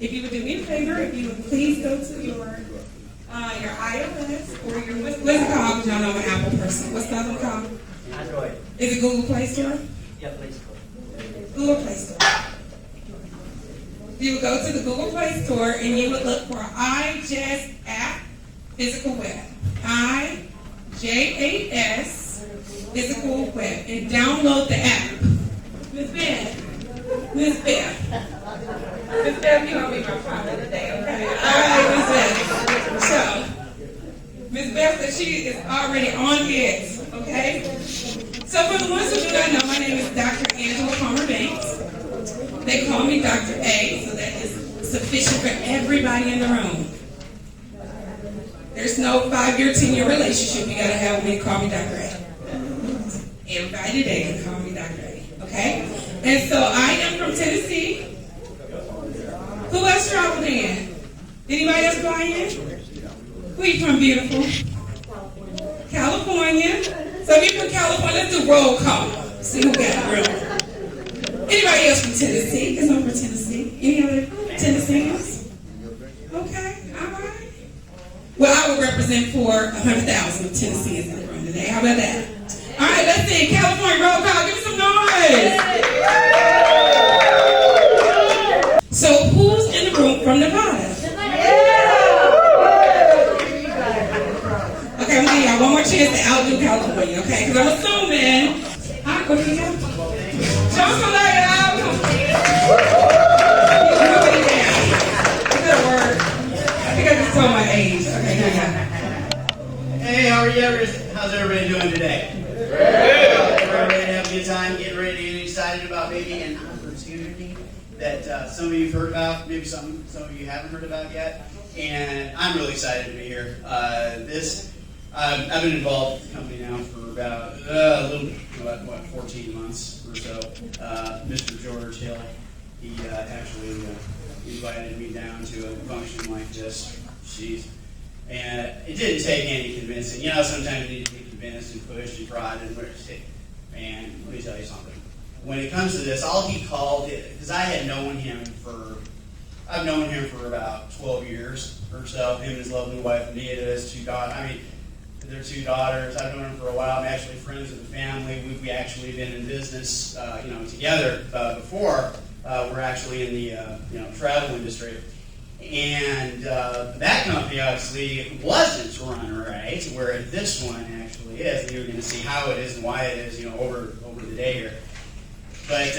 If you would do me a favor, if you would please go to your iOS or your, what's it called? Y'all know I'm an Apple person. What's the other one called? Android. Is it Google Play Store? Yeah, Play Store. Google Play Store. You would go to the Google Play Store and you would look for iJazz app, physical web. iJazz, physical web. And download the app. Miss Beth, you gonna be my partner today, okay? All right, Miss Beth. So, Miss Beth said she is already on it, okay? So for the ones of you that know, my name is Dr. Angela Palmer Banks. They call me Dr. A, so that is sufficient for everybody in the room. There's no 5-year, 10-year relationship you gotta have when they call me Dr. A. Everybody today can call me Dr. A, okay? And so I am from Tennessee. Who else traveled in? Anybody else fly in? Where you from, beautiful? California. So if you're from California, let's do roll call. See who got the room. Anybody else from Tennessee? There's no from Tennessee. Any other Tennesseans? Okay, all right. Well, I will represent for 100,000 of Tennesseans in the room today. How about that? All right, let's see. California roll call. Give me some noise. So who's in the room from Nevada? Okay, I'm giving y'all one more chance to outdo California, okay? Because I'm assuming. What do you got? Show somebody out. Good word. I think I just told my age. Okay, here we go. Hey, how's everybody doing today? Everybody having a good time, getting ready, getting excited about maybe an opportunity that some of you have heard about, maybe some of you haven't heard about yet. And I'm really excited to be here. I've been involved with the company now for about 14 months or so. Mr. George Hill, he actually invited me down to a function like this. And it didn't take any convincing. You know, sometimes you need to be convinced and pushed and prodded and man, let me tell you something. When it comes to this, all he called it, because I've known him for about 12 years or so. Him and his lovely wife Anita, his 2 daughters. Their 2 daughters. I've known him for a while. I'm actually friends with the family. We actually been in business, together before. We're actually in the travel industry. And that company obviously wasn't run right, where this one actually is. And you're going to see how it is and why it is, over the day here. But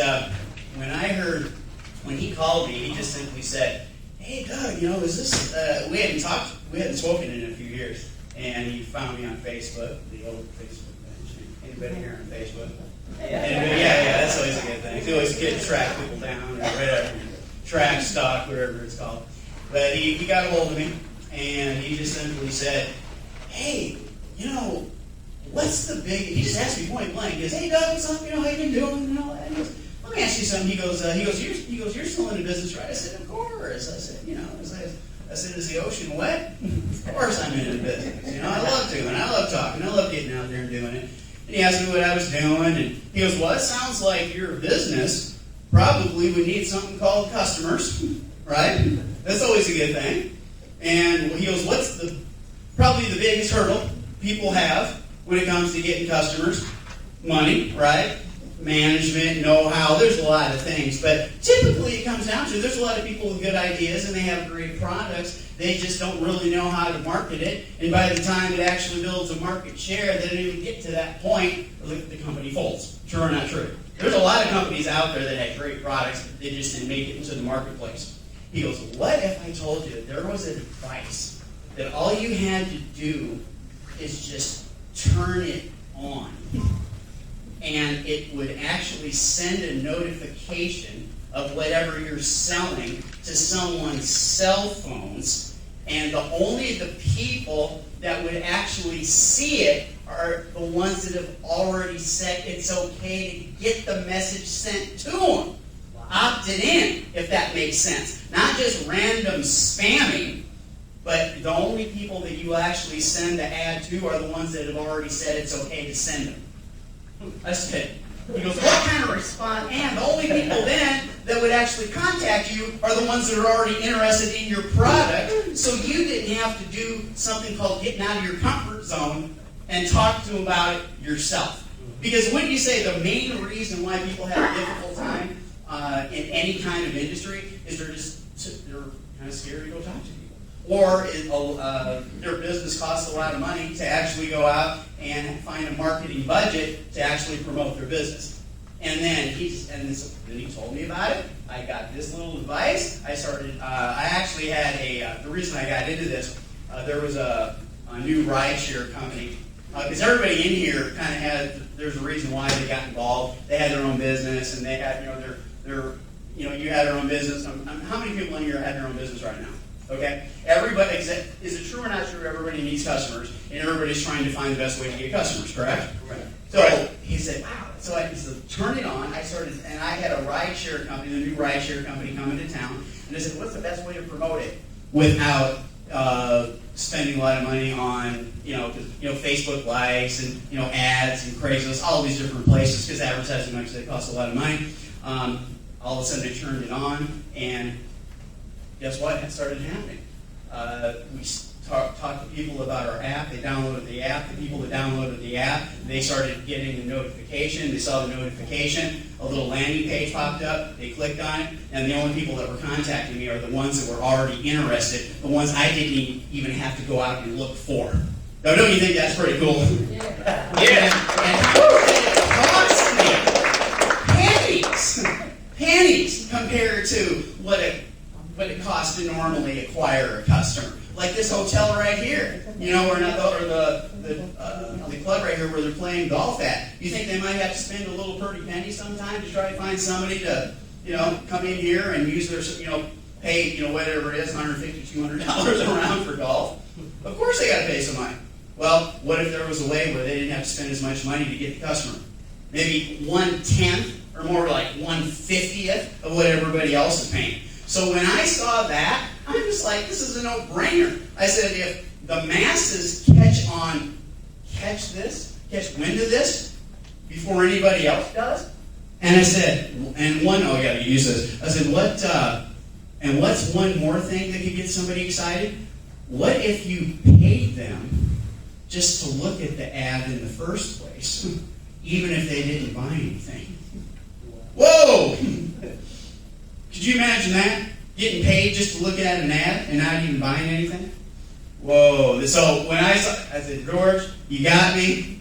when he called me, he just simply said, "Hey, Doug, is this?" We hadn't spoken in a few years, and he found me on Facebook, the old Facebook page. Anybody here on Facebook? Yeah, that's always a good thing. It's always good to track people down or whatever, track stock, whatever it's called. But he got a hold of me, and he just simply said, "Hey, what's the big?" He just asked me point blank. He goes, "Hey, Doug, what's up? How you been doing?" And all that. He goes, "Let me ask you something." He goes, "You're still in the business, right?" I said, "Of course." I said, "Is the ocean wet?" "Of course I'm in the business. I love to, and I love talking. I love getting out there and doing it." And he asked me what I was doing, and he goes, "Well, it sounds like your business probably would need something called customers, right? That's always a good thing." And he goes, "What's probably the biggest hurdle people have when it comes to getting customers?" Money, right? Management, know-how, there's a lot of things. But typically it comes down to there's a lot of people with good ideas and they have great products. They just don't really know how to market it. And by the time it actually builds a market share, they don't even get to that point, the company folds. True or not true? There's a lot of companies out there that had great products. They just didn't make it into the marketplace. He goes, "What if I told you there was a device that all you had to do is just turn it on, and it would actually send a notification of whatever you're selling to someone's cell phones, and only the people that would actually see it are the ones that have already said it's okay to get the message sent to them. Opted in, if that makes sense. Not just random spamming, but the only people that you actually send the ad to are the ones that have already said it's okay to send them." I said, he goes, "What kind of response?" And the only people then that would actually contact you are the ones that are already interested in your product, so you didn't have to do something called getting out of your comfort zone and talk to them about it yourself. Because wouldn't you say the main reason why people have a difficult time in any kind of industry is they're kind of scared to go talk to people, or their business costs a lot of money to actually go out and find a marketing budget to actually promote their business. And then he told me about it. I got this little advice. I actually had the reason I got into this, there was a new rideshare company. Because everybody in here kind of there's a reason why they got involved. They had their own business, and they had, you had your own business. How many people in here had their own business right now? Okay? Everybody, is it true or not true everybody needs customers, and everybody's trying to find the best way to get customers, correct? Right. So he said, wow. So I said, turn it on. I had a rideshare company, the new rideshare company coming to town, and I said, what's the best way to promote it without spending a lot of money on, Facebook likes and, ads and Craigslist, all these different places, because advertising, like I said, costs a lot of money. All of a sudden, I turned it on, and guess what? It started happening. We talked to people about our app. They downloaded the app. The people that downloaded the app, they started getting the notification. They saw the notification. A little landing page popped up. They clicked on it. And the only people that were contacting me are the ones that were already interested, the ones I didn't even have to go out and look for. Now, don't you think that's pretty cool? Yeah. And how much did it cost me? Pennies compared to what it costs to normally acquire a customer. Like this hotel right here, or the club right here where they're playing golf at. You think they might have to spend a little pretty penny sometime to try to find somebody to, come in here and use their, pay, whatever it is, $150, $200 a round for golf? Of course they got to pay some money. Well, what if there was a way where they didn't have to spend as much money to get the customer? Maybe 1/10 or more like 1/50th of what everybody else is paying. So when I saw that, I'm just like, this is a no-brainer. I said, if the masses catch wind of this before anybody else does, and I said, I got to use this. I said, what's one more thing that could get somebody excited? What if you paid them just to look at the ad in the first place, even if they didn't buy anything? Whoa! Could you imagine that? Getting paid just to look at an ad and not even buying anything? Whoa. So when I said, George, you got me?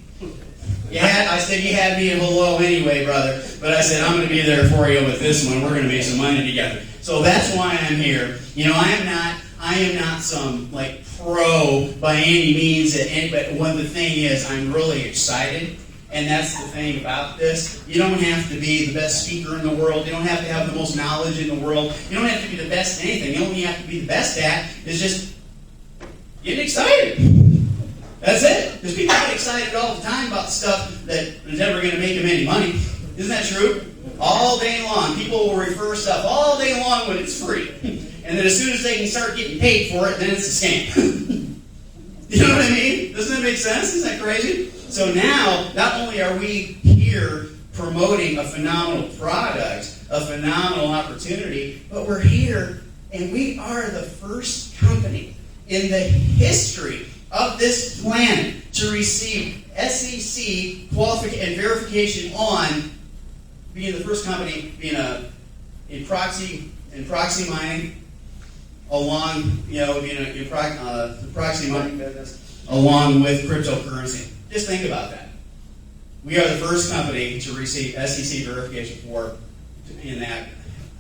I said, you had me in hello anyway, brother. But I said, I'm going to be there for you with this one. We're going to make some money together. So that's why I'm here. I am not some pro by any means. But the thing is, I'm really excited. And that's the thing about this. You don't have to be the best speaker in the world. You don't have to have the most knowledge in the world. You don't have to be the best at anything. The only thing you have to be the best at is just getting excited. That's it. Because people get excited all the time about stuff that is never going to make them any money. Isn't that true? All day long. People will refer stuff all day long when it's free. And then as soon as they can start getting paid for it, then it's a scam. You know what I mean? Doesn't that make sense? Isn't that crazy? So now, not only are we here promoting a phenomenal product, a phenomenal opportunity, but we're here and we are the first company in the history of this planet to receive SEC qualification and verification on being the first company in proxy mining, along the proxy mining business, along with cryptocurrency. Just think about that. We are the first company to receive SEC verification in that.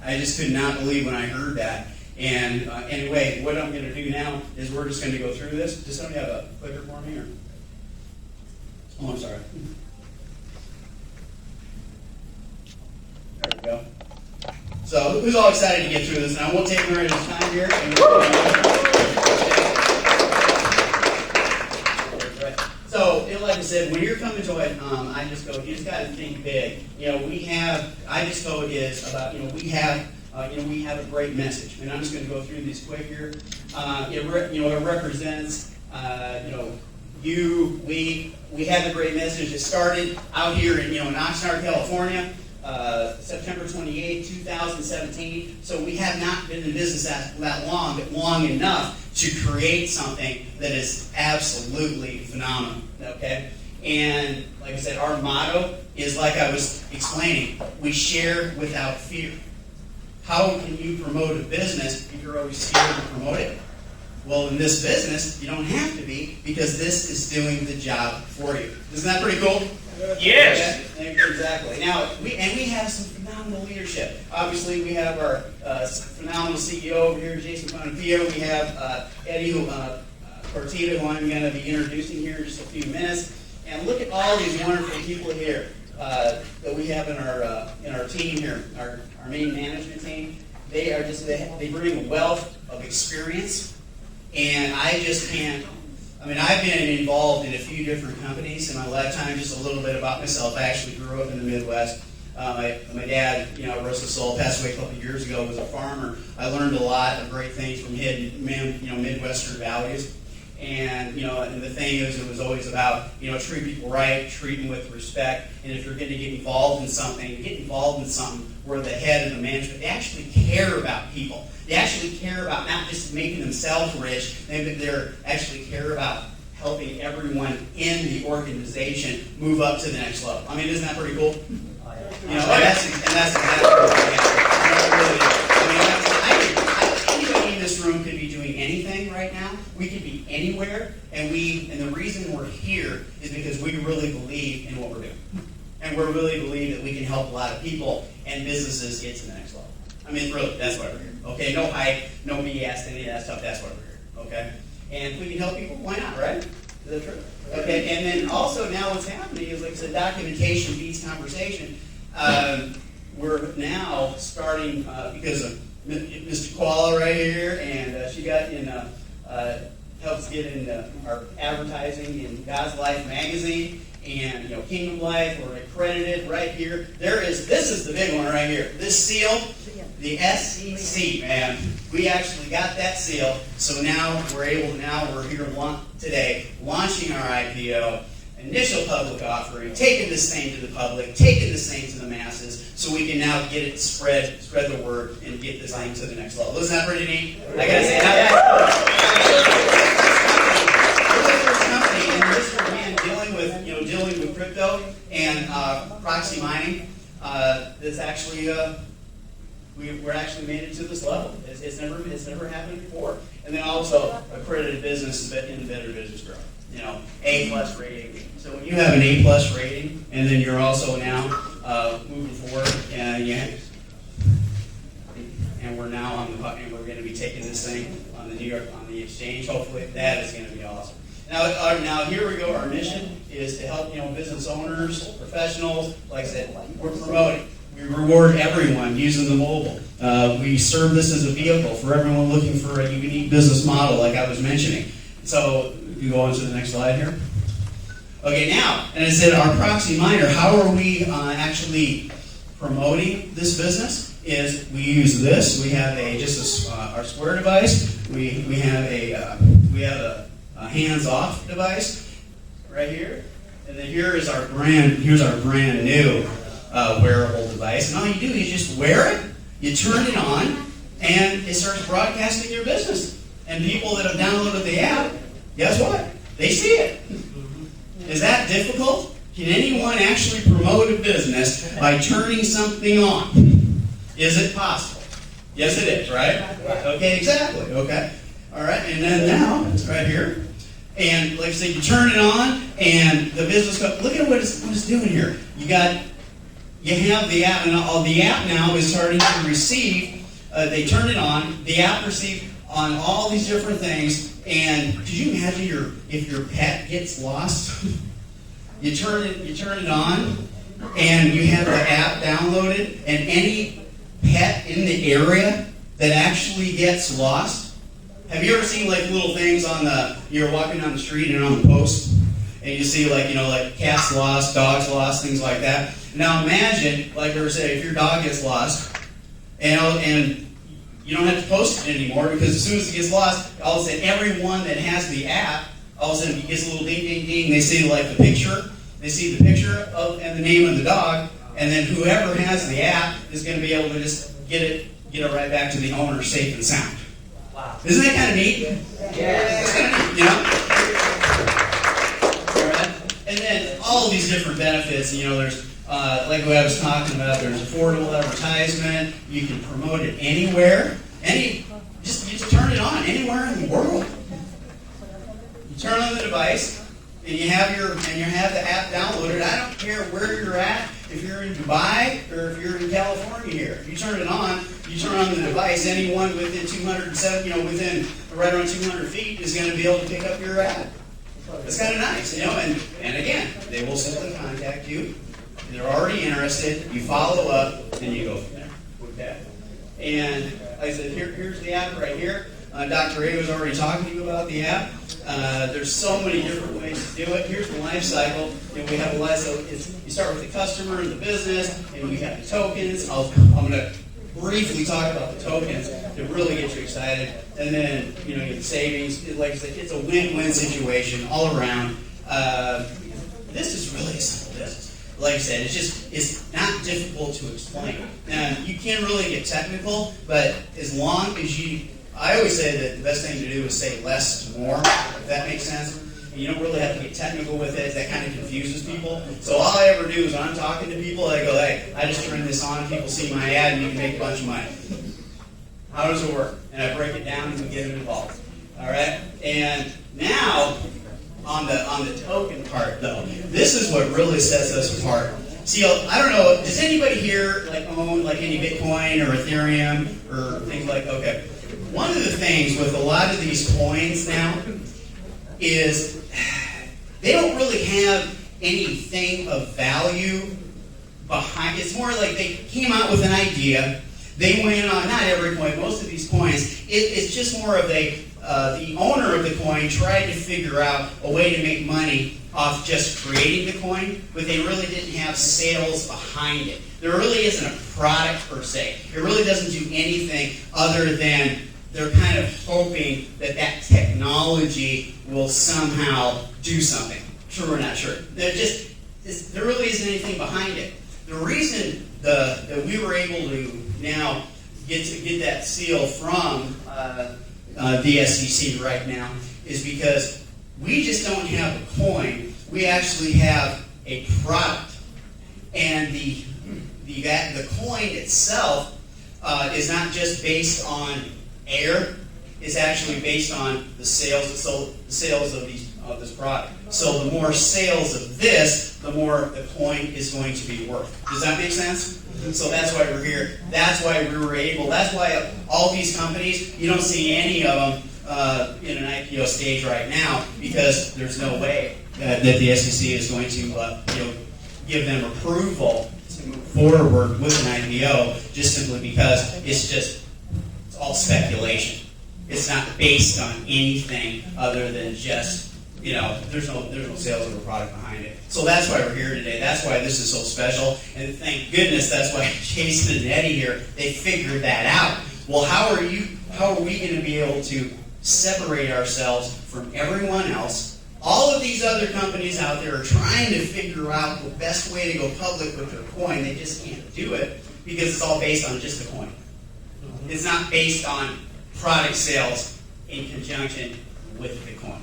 I just could not believe when I heard that. And anyway, what I'm going to do now is we're just going to go through this. Does somebody have a clicker for me? Oh, I'm sorry. There we go. So who's all excited to get through this? And I won't take very much time here. So, like I said, when you're coming to it, I just go, you just got to think big. I just go is about, we have a great message. And I'm just going to go through these quick here. It represents, we have a great message. It started out here in, Oxnard, California. September 28, 2017. So we have not been in business that long, but long enough to create something that is absolutely phenomenal. Okay? And like I said, our motto is, like I was explaining, we share without fear. How can you promote a business if you're always scared to promote it? Well, in this business, you don't have to be, because this is doing the job for you. Isn't that pretty cool? Yes. Okay? Exactly. Now, we have some phenomenal leadership. Obviously, we have our phenomenal CEO over here, Jason Bonapia. We have Eddie Cortita, who I'm going to be introducing here in just a few minutes. And look at all these wonderful people here that we have in our team here, our main management team. They are just they bring a wealth of experience. And I just can't, I've been involved in a few different companies in my lifetime. Just a little bit about myself. I actually grew up in the Midwest. My dad, rest his soul, passed away a couple of years ago, was a farmer. I learned a lot of great things from him, Midwestern values. And, and the thing is, it was always about, treat people right, treat them with respect. And if you're going to get involved in something, get involved in something where the head and the management, they actually care about people. They actually care about not just making themselves rich, they actually care about helping everyone in the organization move up to the next level. Isn't that pretty cool? That's exactly what we have. Anybody in this room could be doing anything right now. We could be anywhere, and the reason we're here is because we really believe in what we're doing. And we really believe that we can help a lot of people and businesses get to the next level. Really, that's why we're here. Okay, no hype, no BS, any of that stuff, that's why we're here. Okay? And if we can help people, why not, right? Is that true? Okay, and then also now what's happening is, like I said, documentation beats conversation. We're now starting, because of Mr. Koala right here, and she got in, helps get in our advertising in God's Life magazine, and Kingdom Life, we're accredited right here. This is the big one right here. This seal, the SEC, man. We actually got that seal, so now we're here today, launching our IPO, initial public offering, taking this thing to the public, taking this thing to the masses, so we can now get it spread the word, and get this thing to the next level. Isn't that pretty neat? I gotta say, dealing with crypto and proxy mining, is actually we're actually made it to this level. It's never happened before. And then also accredited business in the Better Business Bureau. A+ rating. So when you have an A+ rating, and then you're also now moving forward, and we're now and we're going to be taking this thing on the New York on the exchange. Hopefully, that is going to be awesome. Now here we go. Our mission is to help business owners, professionals. Like I said, we're promoting. We reward everyone using the mobile. We serve this as a vehicle for everyone looking for a unique business model, like I was mentioning. So you go on to the next slide here. Okay, now, and I said our proxy miner. How are we actually promoting this business? Is we use this. We have our Square device. We have a hands-off device right here, and then here's our brand new wearable device. And all you do is just wear it, you turn it on, and it starts broadcasting your business. And people that have downloaded the app, guess what? They see it. Is that difficult? Can anyone actually promote a business by turning something on? Is it possible? Yes, it is, right? Okay, exactly. Okay. All right, and then now, it's right here. And like I said, you turn it on, and the business goes, look at what it's doing here. You have the app, and the app now is starting to receive, they turn it on, the app receives on all these different things, and could you imagine if your pet gets lost? you turn it on, and you have the app downloaded, and any pet in the area that actually gets lost. Have you ever seen like little things you're walking down the street and on the post, and you see like cats lost, dogs lost, things like that. Now imagine, like I was saying, if your dog gets lost, and you don't have to post it anymore, because as soon as it gets lost, all of a sudden everyone that has the app, all of a sudden it gets a little ding, ding, ding. They see the picture of and the name of the dog, and then whoever has the app is going to be able to just get it right back to the owner safe and sound. Wow. Isn't that kind of neat? Yeah. It's kind of neat, you know? All right. And then all of these different benefits, there's like what I was talking about, there's affordable advertisement, you can promote it anywhere, you just turn it on anywhere in the world. You turn on the device, and you have the app downloaded. I don't care where you're at, if you're in Dubai or if you're in California here. You turn it on, you turn on the device, anyone within within right around 200 feet is going to be able to pick up your ad. It's kind of nice, and again, they will simply contact you. They're already interested. You follow up, and you go from there. Okay. And like I said, here's the app right here. Dr. A was already talking to you about the app. There's so many different ways to do it. Here's the life cycle. We have a life cycle. You start with the customer and the business, and we have the tokens. I'm going to briefly talk about the tokens to really get you excited. And then, you have the savings. Like I said, it's a win-win situation all around. This is really a simple business. Like I said, it's not difficult to explain. Now, you can really get technical, but as long as I always say that the best thing to do is say less is more, if that makes sense. And you don't really have to get technical with it. That kind of confuses people. So all I ever do is when I'm talking to people, I go, hey, I just turn this on, people see my ad, and you can make a bunch of money. How does it work? And I break it down and we get them involved. All right? And now, on the token part, though, this is what really sets us apart. See, I don't know, does anybody here own any Bitcoin or Ethereum or things like that? Okay. One of the things with a lot of these coins now is they don't really have anything of value behind. It's more like they came out with an idea. They went on, not every coin, most of these coins, it's just more of the owner of the coin tried to figure out a way to make money off just creating the coin, but they really didn't have sales behind it. There really isn't a product per se. It really doesn't do anything other than they're kind of hoping that technology will somehow do something. True or not true? There really isn't anything behind it. The reason that we were able to now get that seal from the SEC right now is because we just don't have a coin. We actually have a product, and the coin itself is not just based on air. It's actually based on the sales of this product. So the more sales of this, the more the coin is going to be worth. Does that make sense? So that's why we're here. That's why we were able. That's why all these companies, you don't see any of them in an IPO stage right now, because there's no way that the SEC is going to give them approval to move forward with an IPO, just simply because it's all speculation. It's not based on anything other than just, there's no sales of a product behind it. So that's why we're here today. That's why this is so special. And thank goodness that's why Jason and Eddie here, they figured that out. Well, how are we going to be able to separate ourselves from everyone else? All of these other companies out there are trying to figure out the best way to go public with their coin. They just can't do it because it's all based on just the coin. It's not based on product sales in conjunction with the coin,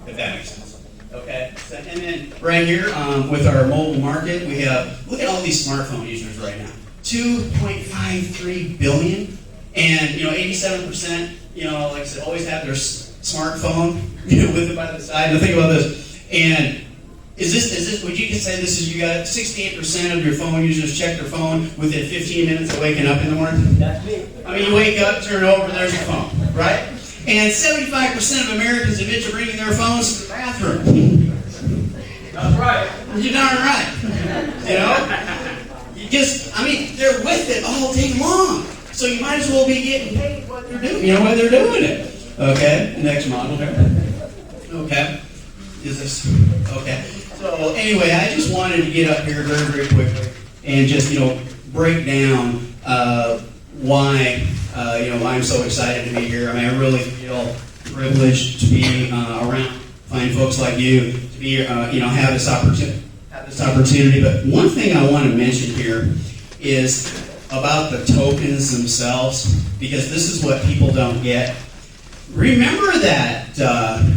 if that makes sense. Okay? So, and then right here with our mobile market, we have, look at all these smartphone users right now. 2.53 billion. And, 87%, like I said, always have their smartphone, with it by the side. Now think about this. And is this, would you say this is, you got 68% of your phone users check their phone within 15 minutes of waking up in the morning? That's me. I mean, you wake up, turn it over, there's your phone, right? And 75% of Americans admit to bringing their phones to the bathroom. That's right. You're darn right. They're with it all day long. So you might as well be getting paid what they're doing, while they're doing it. Okay, next model here. Okay. Is this, okay. So anyway, I just wanted to get up here very, very quickly and just, break down why I'm so excited to be here. I really feel privileged to be around fine folks like you, to be, have this opportunity have this opportunity, but one thing I want to mention here is about the tokens themselves, because this is what people don't get. Remember that?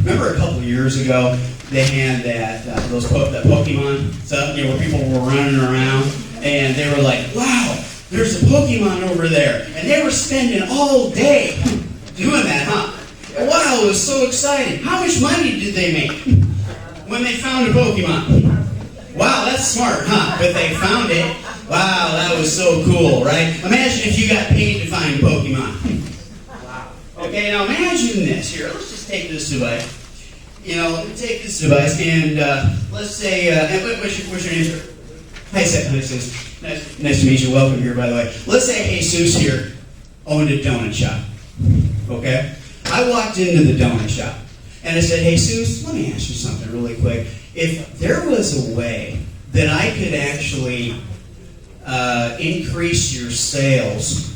Remember a couple of years ago they had that that Pokemon stuff, where people were running around and they were like, "Wow, there's a Pokemon over there," and they were spending all day doing that, huh? Wow, it was so exciting. How much money did they make when they found a Pokemon? Wow, that's smart, huh? But they found it. Wow, that was so cool, right? Imagine if you got paid to find a Pokemon. Okay, now imagine this here. Let's just take this device. Take this device and let's say, what's your name, sir? Hi, Jesus. Nice to meet you. Welcome here, by the way. Let's say Jesus here owned a donut shop. Okay? I walked into the donut shop and I said, "Hey, Jesus, let me ask you something really quick. If there was a way that I could actually increase your sales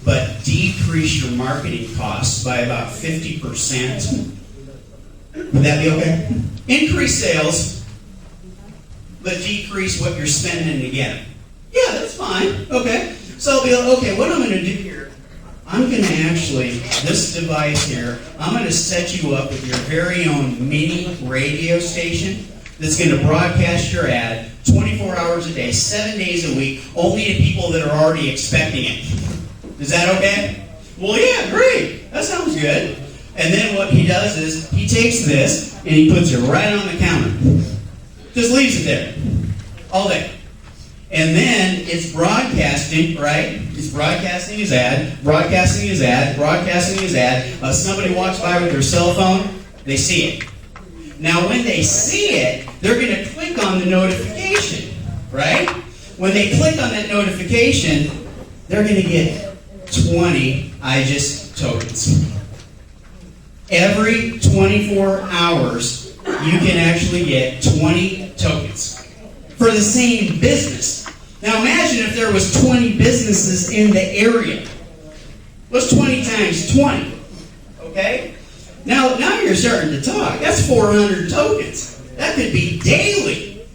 but decrease your marketing costs by about 50%, would that be okay? Increase sales, but decrease what you're spending to get them." Yeah, that's fine. Okay. So I'll be like, okay, what I'm going to do here, I'm going to actually, this device here, I'm going to set you up with your very own mini radio station that's going to broadcast your ad 24 hours a day, 7 days a week, only to people that are already expecting it. Is that okay? Well, yeah, great. That sounds good. And then what he does is he takes this and he puts it right on the counter. Just leaves it there all day. And then it's broadcasting, right? It's broadcasting his ad, broadcasting his ad, broadcasting his ad. Somebody walks by with their cell phone, they see it. Now, when they see it, they're going to click on the notification, right? When they click on that notification, they're going to get 20 IGIS tokens. Every 24 hours, you can actually get 20 tokens for the same business. Now imagine if there was 20 businesses in the area. What's 20 times 20? Okay? Now you're starting to talk. That's 400 tokens. That could be daily.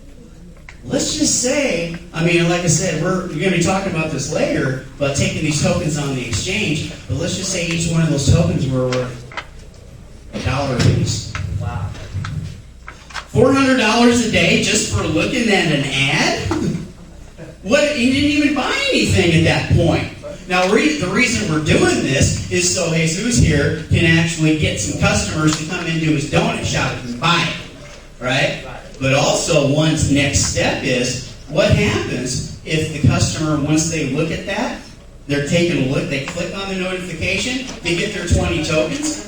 Let's just say, like I said, you're going to be talking about this later, about taking these tokens on the exchange, but let's just say each one of those tokens were worth $1 apiece. Wow. $400 a day just for looking at an ad? What? He didn't even buy anything at that point. Now, the reason we're doing this is so Jesus here can actually get some customers to come into his donut shop and buy it, right? But also, one's next step is, what happens if the customer, once they look at that, they're taking a look, they click on the notification, they get their 20 tokens,